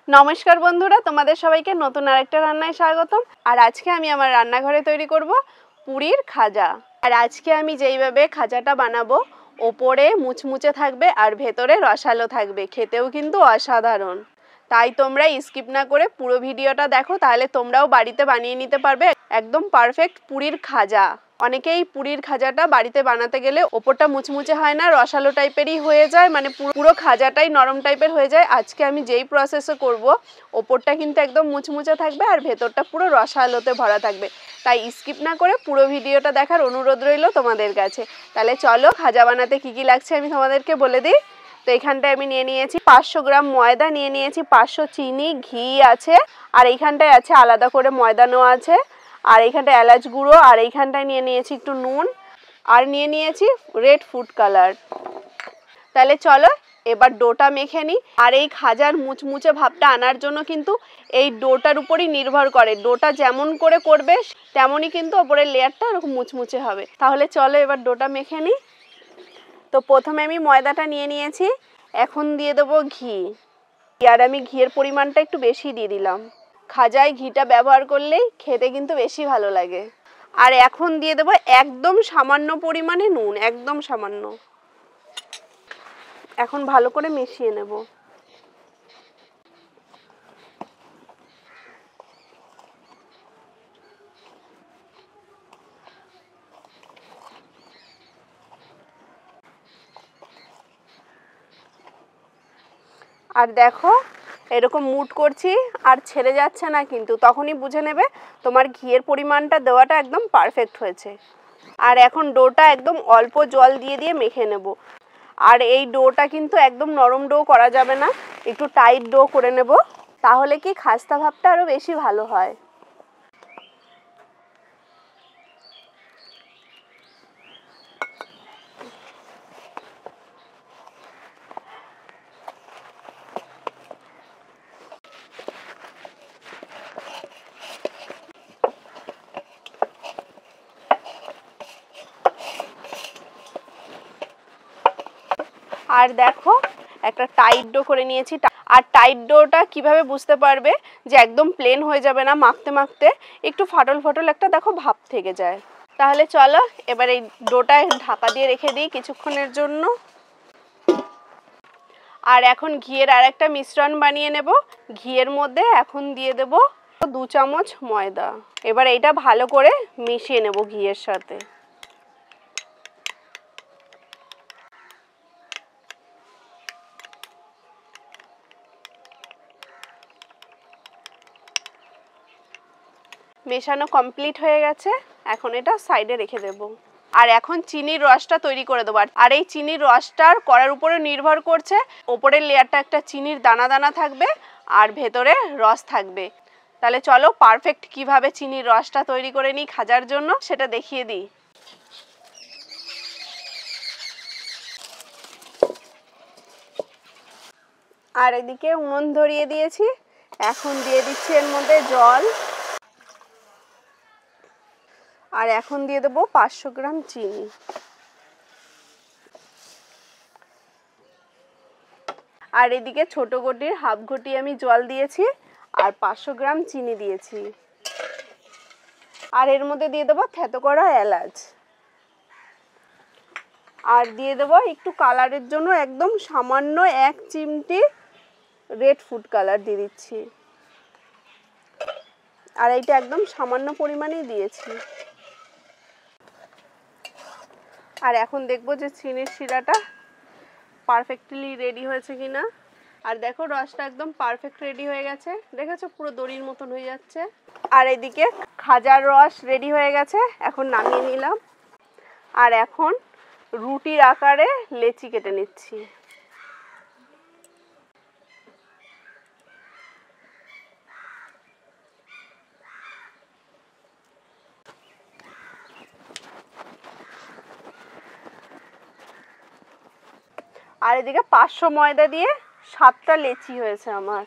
নমস্কার বন্ধুরা, তোমাদের সবাইকে নতুন আরেকটা রান্নায় স্বাগতম। আর আজকে আমি আমার রান্নাঘরে তৈরি করব পুরীর খাজা। আর আজকে আমি যেইভাবে খাজাটা বানাবো, ওপরে মুচমুচে থাকবে আর ভেতরে রসালো থাকবে, খেতেও কিন্তু অসাধারণ। তাই তোমরা স্কিপ না করে পুরো ভিডিওটা দেখো, তাহলে তোমরাও বাড়িতে বানিয়ে নিতে পারবে একদম পারফেক্ট পুরীর খাজা। অনেকেই পুরীর খাজাটা বাড়িতে বানাতে গেলে ওপরটা মুচমুচে হয় না, রসালো টাইপেরই হয়ে যায়, মানে পুরো খাজাটাই নরম টাইপের হয়ে যায়। আজকে আমি যেই প্রসেসে করব, ওপরটা কিন্তু একদম মুচমুচে থাকবে আর ভেতরটা পুরো রসালোতে ভরা থাকবে। তাই স্কিপ না করে পুরো ভিডিওটা দেখার অনুরোধ রইল তোমাদের কাছে। তাহলে চলো, খাজা বানাতে কী কী লাগছে আমি তোমাদেরকে বলে দিই। তো এখানটায় আমি নিয়ে নিয়েছি 500 গ্রাম ময়দা, নিয়ে নিয়েছি 500 চিনি, ঘি আছে, আর এইখানটায় আছে আলাদা করে ময়দা নেওয়া আছে, আর এইখানটায় এলাচ গুঁড়ো, আর এইখানটায় নিয়ে নিয়েছি একটু নুন, আর নিয়ে নিয়েছি রেড ফুড কালার। তাহলে চলো এবার ডোটা মেখে নিই। আর এই খাজার মুচমুচে ভাবটা আনার জন্য কিন্তু এই ডোটার উপরই নির্ভর করে। ডোটা যেমন করে করবে তেমনই কিন্তু ওপরের লেয়ারটা এরকম মুচমুচে হবে। তাহলে চলো এবার ডোটা মেখে নিই। তো প্রথমে আমি ময়দাটা নিয়ে নিয়েছি, এখন দিয়ে দেবো ঘি। আর আমি ঘিয়ের পরিমাণটা একটু বেশি দিয়ে দিলাম। খাজায় ঘিটা ব্যবহার করলেই খেতে কিন্তু বেশি ভালো লাগে। আর এখন দিয়ে দেবো একদম সামান্য পরিমাণে নুন, একদম সামান্য। এখন ভালো করে মিশিয়ে নেব। আর দেখো এরকম মুট করছি আর ছেড়ে যাচ্ছে না, কিন্তু তখনই বুঝে নেবে তোমার ঘিয়ের পরিমাণটা দেওয়াটা একদম পারফেক্ট হয়েছে। আর এখন ডোটা একদম অল্প জল দিয়ে দিয়ে মেখে নেব। আর এই ডোটা কিন্তু একদম নরম ডো করা যাবে না, একটু টাইট ডো করে নেব, তাহলে কি খাস্তা ভাবটা আরও বেশি ভালো হয়। আর দেখো একটা টাইট ডো করে নিয়েছি। আর টাইট ডোটা কিভাবে বুঝতে পারবে যে একদম প্লেন হয়ে যাবে না, মাখতে মাখতে একটু ফাটল ফাটল একটা দেখো ভাব থেকে যায়। তাহলে চলো এবার এই ডোটা ঢাকা দিয়ে রেখে দিই কিছুক্ষণের জন্য। আর এখন ঘিয়ের আর একটা মিশ্রণ বানিয়ে নেব। ঘিয়ের মধ্যে এখন দিয়ে দেব 2 চামচ ময়দা। এবার এটা ভালো করে মিশিয়ে নেব ঘিয়ের সাথে। মেশানো কমপ্লিট হয়ে গেছে, এখন এটা সাইডে রেখে দেব। আর এখন চিনির রসটা তৈরি করে দেবো। আর এই চিনির রসটার করার উপরে নির্ভর করছে, ওপরের লেয়ারটা একটা চিনির দানা দানা থাকবে আর ভেতরে রস থাকবে। তাহলে চলো পারফেক্ট কিভাবে চিনির রসটা তৈরি করে নিই খাজার জন্য সেটা দেখিয়ে দিই। আর এদিকে উনুন ধরিয়ে দিয়েছি, এখন দিয়ে দিচ্ছি এর মধ্যে জল। আর এখন দিয়ে দেবো 500 গ্রাম চিনি। আর এদিকে ছোট ঘটির হাফ ঘটি আমি জল দিয়েছি আর 500 গ্রাম চিনি দিয়েছি। আর এর মধ্যে দিয়ে দেবো থেতো করা এলাচ। আর দিয়ে দেবো একটু কালারের জন্য একদম সামান্য 1 চিমটি রেড ফুড কালার দিয়ে দিচ্ছি। আর এইটা একদম সামান্য পরিমাণেই দিয়েছি। আর এখন দেখবো যে চিনির শিরাটা পারফেক্টলি রেডি হয়েছে কিনা। আর দেখো রসটা একদম পারফেক্ট রেডি হয়ে গেছে, দেখেছো পুরো দড়ির মতন হয়ে যাচ্ছে। আর এদিকে খাজার রস রেডি হয়ে গেছে, এখন নামিয়ে নিলাম। আর এখন রুটির আকারে লেচি কেটে নিচ্ছি। আর এদিকে 500 ময়দা দিয়ে 7টা লেচি হয়েছে আমার।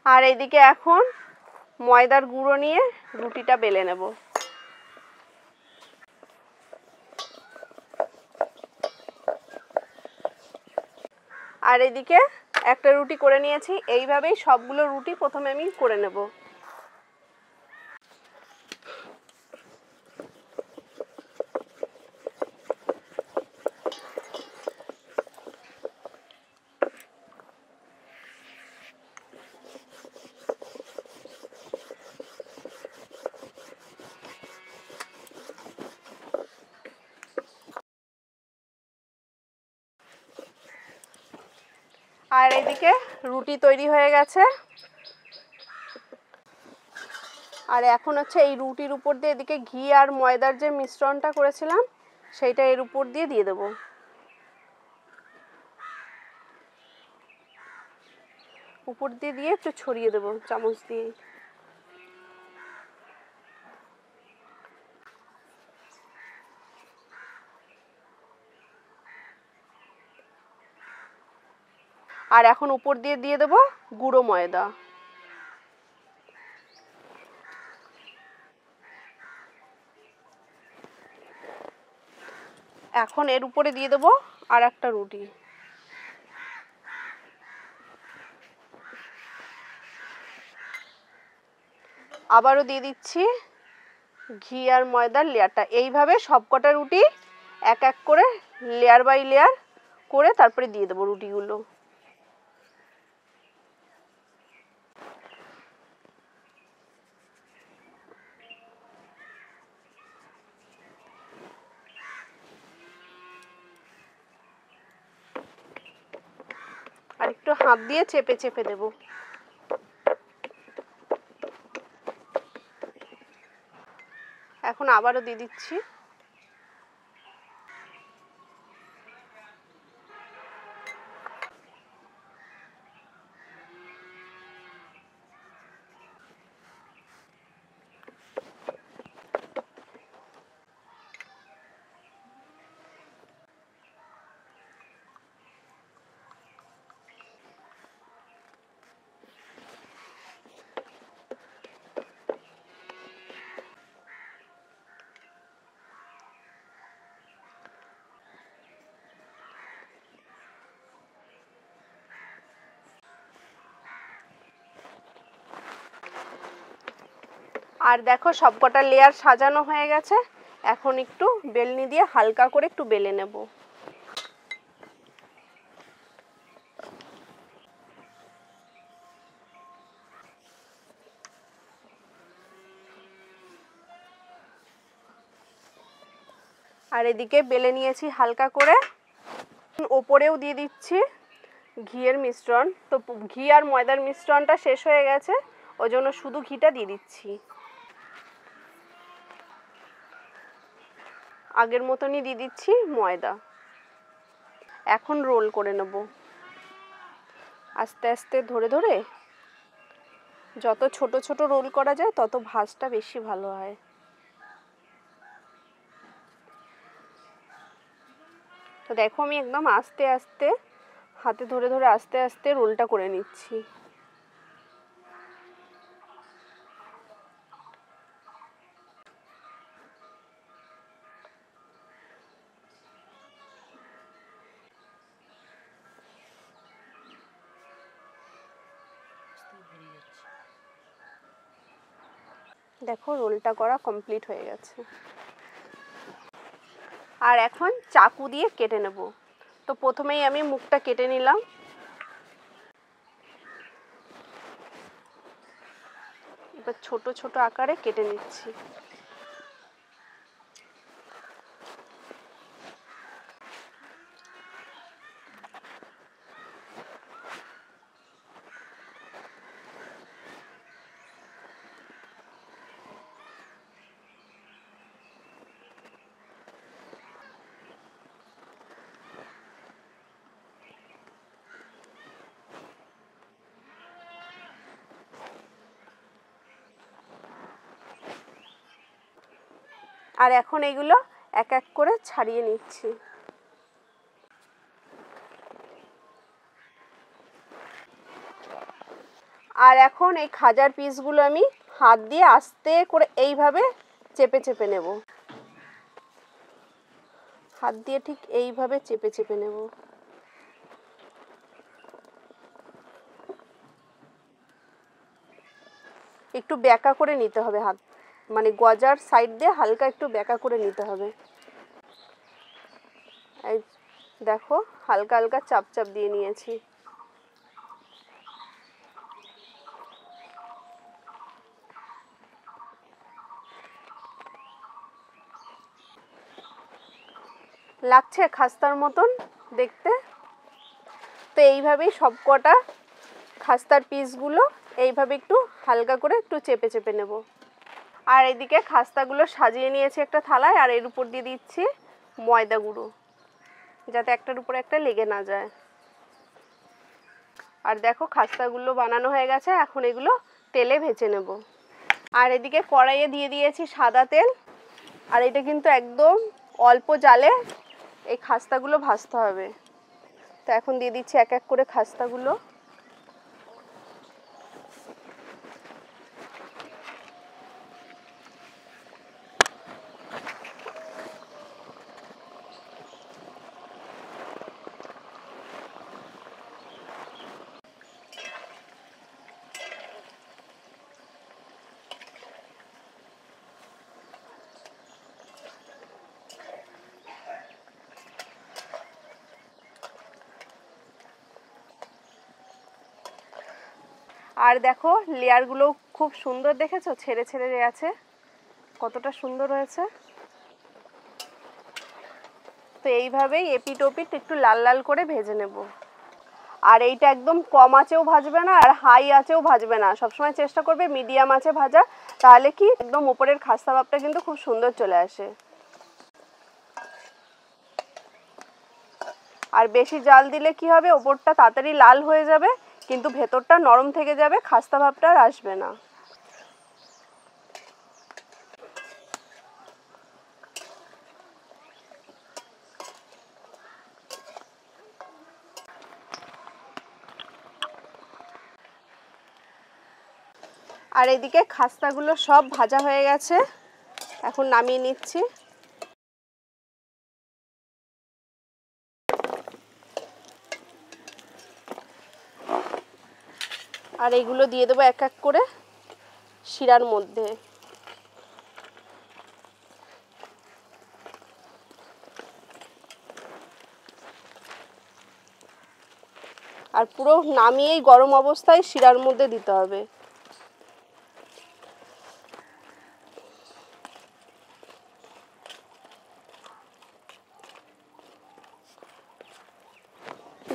আর এদিকে এখন ময়দার গুঁড়ো নিয়ে রুটিটা বেলে নেব। আর এদিকে একটা রুটি করে নিয়েছি। এইভাবেই সবগুলো রুটি প্রথমে আমি করে নেব। আর এদিকে রুটি তৈরি হয়ে গেছে। আর এখন হচ্ছে এই রুটির উপর দিয়ে এদিকে ঘি আর ময়দার যে মিশ্রণটা করেছিলাম সেইটা এর উপর দিয়ে দেবো। উপর দিয়ে একটু ছড়িয়ে দেবো চামচ দিয়ে। আর এখন উপর দিয়ে দেবো গুঁড়ো ময়দা। এখন এর উপরে দিয়ে দেবো আর একটা রুটি। আবারও দিয়ে দিচ্ছি ঘি আর ময়দার লেয়ারটা। এইভাবে সবকটা রুটি এক এক করে লেয়ার বাই লেয়ার করে তারপরে দিয়ে দেবো রুটিগুলো। আর একটু হাত দিয়ে চেপে চেপে দেবো। এখন আবারও দিয়ে দিচ্ছি। আর দেখো সবকটা লেয়ার সাজানো হয়ে গেছে। এখন একটু বেলনি দিয়ে হালকা করে একটু বেলে নেব। আর এদিকে বেলে নিয়েছি হালকা করে। ওপরেও দিয়ে দিচ্ছি ঘিয়ের মিশ্রণ। তো ঘি আর ময়দার মিশ্রণটা শেষ হয়ে গেছে, ওই জন্য শুধু ঘিটা দিয়ে দিচ্ছি। আগের মতনই দিয়ে দিচ্ছি ময়দা। এখন রোল করে নেব আস্তে আস্তে ধরে ধরে। যত ছোট ছোট রোল করা যায় তত ভাঁজটা বেশি ভালো হয়। তো দেখো আমি একদম আস্তে আস্তে হাতে ধরে ধরে আস্তে আস্তে রোলটা করে নিচ্ছি। দেখো রোলটা করা কমপ্লিট হয়ে গেছে। আর এখন চাকু দিয়ে কেটে নেব। তো প্রথমেই আমি মুখটা কেটে নিলাম। এবার ছোট ছোট আকারে কেটে নিচ্ছি। আর এখন এগুলো এক এক করে ছাড়িয়ে নিচ্ছি। আর এখন এই খাজার পিসগুলো আমি হাত দিয়ে আস্তে করে এইভাবে চেপে চেপে নেব। হাত দিয়ে ঠিক এইভাবে চেপে চেপে নেব। একটু বেঁকা করে নিতে হবে, হাত মানে গজার সাইড দিয়ে হালকা একটু বেঁকা করে নিতে হবে। এই দেখো হালকা হালকা চাপ চাপ দিয়ে নিয়েছি। লাগছে খাস্তার মতন দেখতে। তো এইভাবেই সব কটা খাস্তার পিসগুলো এইভাবে একটু হালকা করে একটু চেপে চেপে নেব। আর এদিকে খাস্তাগুলো সাজিয়ে নিয়েছি একটা থালায়, আর এর উপর দিয়ে দিচ্ছি ময়দা গুঁড়ো, যাতে একটার উপর একটা লেগে না যায়। আর দেখো খাস্তাগুলো বানানো হয়ে গেছে, এখন এগুলো তেলে ভেজে নেব। আর এদিকে কড়াইয়ে দিয়ে দিয়েছি সাদা তেল, আর এটা কিন্তু একদম অল্প জালে এই খাস্তাগুলো ভাজতে হবে। তো এখন দিয়ে দিচ্ছি এক এক করে খাস্তাগুলো। আর দেখো লেয়ারগুলো খুব সুন্দর, দেখেছো ছেড়ে ছেড়ে আছে, কতটা সুন্দর হয়েছে। তো এইভাবেই এপিট ওপিট একটু লাল লাল করে ভেজে নেব। আর এইটা একদম কম আঁচেও ভাজবে না আর হাই আঁচেও ভাজবে না, সবসময় চেষ্টা করবে মিডিয়াম আঁচে ভাজা, তাহলে কি একদম উপরের খাস্তা ভাবটা কিন্তু খুব সুন্দর চলে আসে। আর বেশি জাল দিলে কি হবে, ওপরটা তাড়াতাড়ি লাল হয়ে যাবে কিন্তু ভেতরটা নরম থেকে যাবে, খাস্তা ভাবটা আর আসবে না। আর এদিকে খাস্তাগুলো সব ভাজা হয়ে গেছে, এখন নামিয়ে নিচ্ছি। আর এইগুলো দিয়ে দেবো এক এক করে শিরার মধ্যে। আর পুরো নামিয়েই গরম অবস্থায় শিরার মধ্যে দিতে হবে।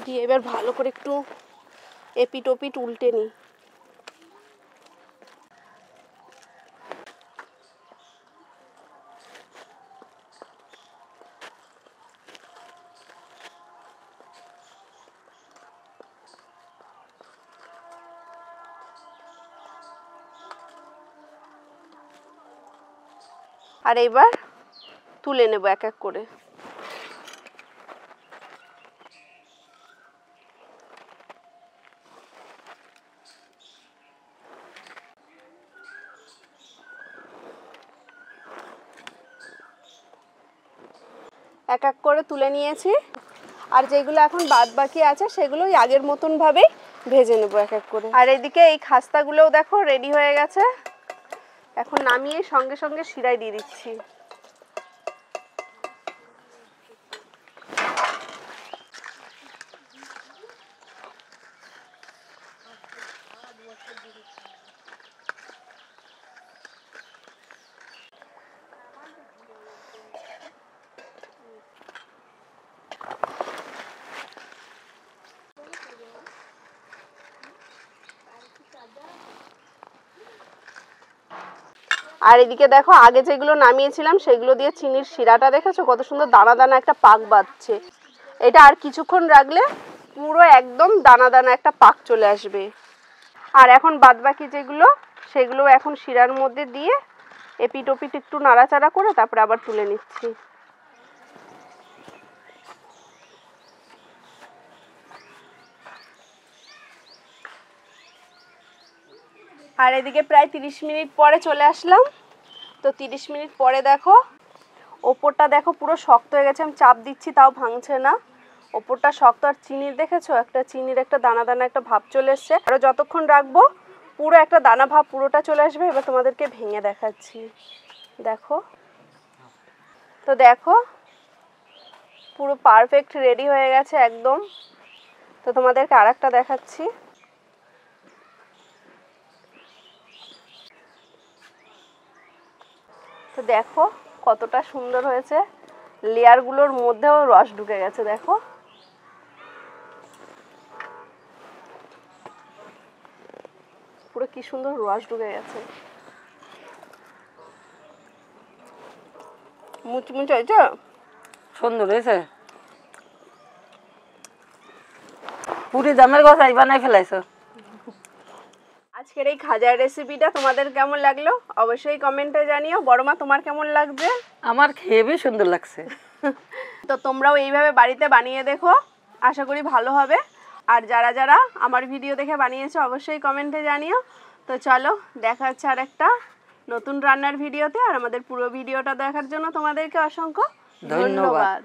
দিয়ে এবার ভালো করে একটু এপিট ওপিট উল্টে নিই। আর এবার তুলে নেব এক এক করে। এক এক করে তুলে নিয়েছি, আর যেগুলো এখন বাদ বাকি আছে সেগুলো আগের মতন ভাবেই ভেজে নেব এক এক করে। আর এদিকে এই খাস্তাগুলোও দেখো রেডি হয়ে গেছে, এখন নামিয়ে সঙ্গে সঙ্গে শিরায় দিয়ে দিচ্ছি। আর এদিকে দেখো আগে যেগুলো নামিয়েছিলাম সেগুলো দিয়ে চিনির শিরাটা দেখেছো কত সুন্দর দানা দানা একটা পাক বাঁধছে। এটা আর কিছুক্ষণ রাখলে পুরো একদম দানা দানা একটা পাক চলে আসবে। আর এখন বাদবাকি যেগুলো সেগুলো এখন শিরার মধ্যে দিয়ে এপিট ওপিট একটু নাড়াচাড়া করে তারপরে আবার তুলে নিচ্ছি। আর এদিকে প্রায় 30 মিনিট পরে চলে আসলাম। তো 30 মিনিট পরে দেখো ওপরটা দেখো পুরো শক্ত হয়ে গেছে, আমি চাপ দিচ্ছি তাও ভাঙছে না। ওপরটা শক্ত, আর চিনির দেখেছো একটা চিনির একটা দানা দানা একটা ভাব চলে এসছে। আরও যতক্ষণ রাখবো পুরো একটা দানা ভাব পুরোটা চলে আসবে। এবার তোমাদেরকে ভেঙে দেখাচ্ছি, দেখো। তো দেখো পুরো পারফেক্ট রেডি হয়ে গেছে একদম। তো তোমাদেরকে আরেকটা দেখাচ্ছি। তো দেখো কতটা সুন্দর হয়েছে, লেয়ারগুলোর মধ্যেও রস ঢুকে গেছে, দেখো। পুরো কি সুন্দর রস ঢুকে গেছে, মুচমুচে হয়েছে, সুন্দর হয়েছে। পুরি জামের গছাই বানাই ফেলাইছো। আজকের এই খাজার রেসিপিটা তোমাদের কেমন লাগলো অবশ্যই কমেন্টে জানিও। বড়মা তোমার কেমন লাগছে? আমার খেয়ে সুন্দর লাগছে। তো তোমরাও এইভাবে বাড়িতে বানিয়ে দেখো, আশা করি ভালো হবে। আর যারা যারা আমার ভিডিও দেখে বানিয়েছো অবশ্যই কমেন্টে জানিও। তো চলো দেখা হচ্ছে আর একটা নতুন রান্নার ভিডিওতে। আর আমাদের পুরো ভিডিওটা দেখার জন্য তোমাদেরকে অসংখ্য ধন্যবাদ। ধন্যবাদ।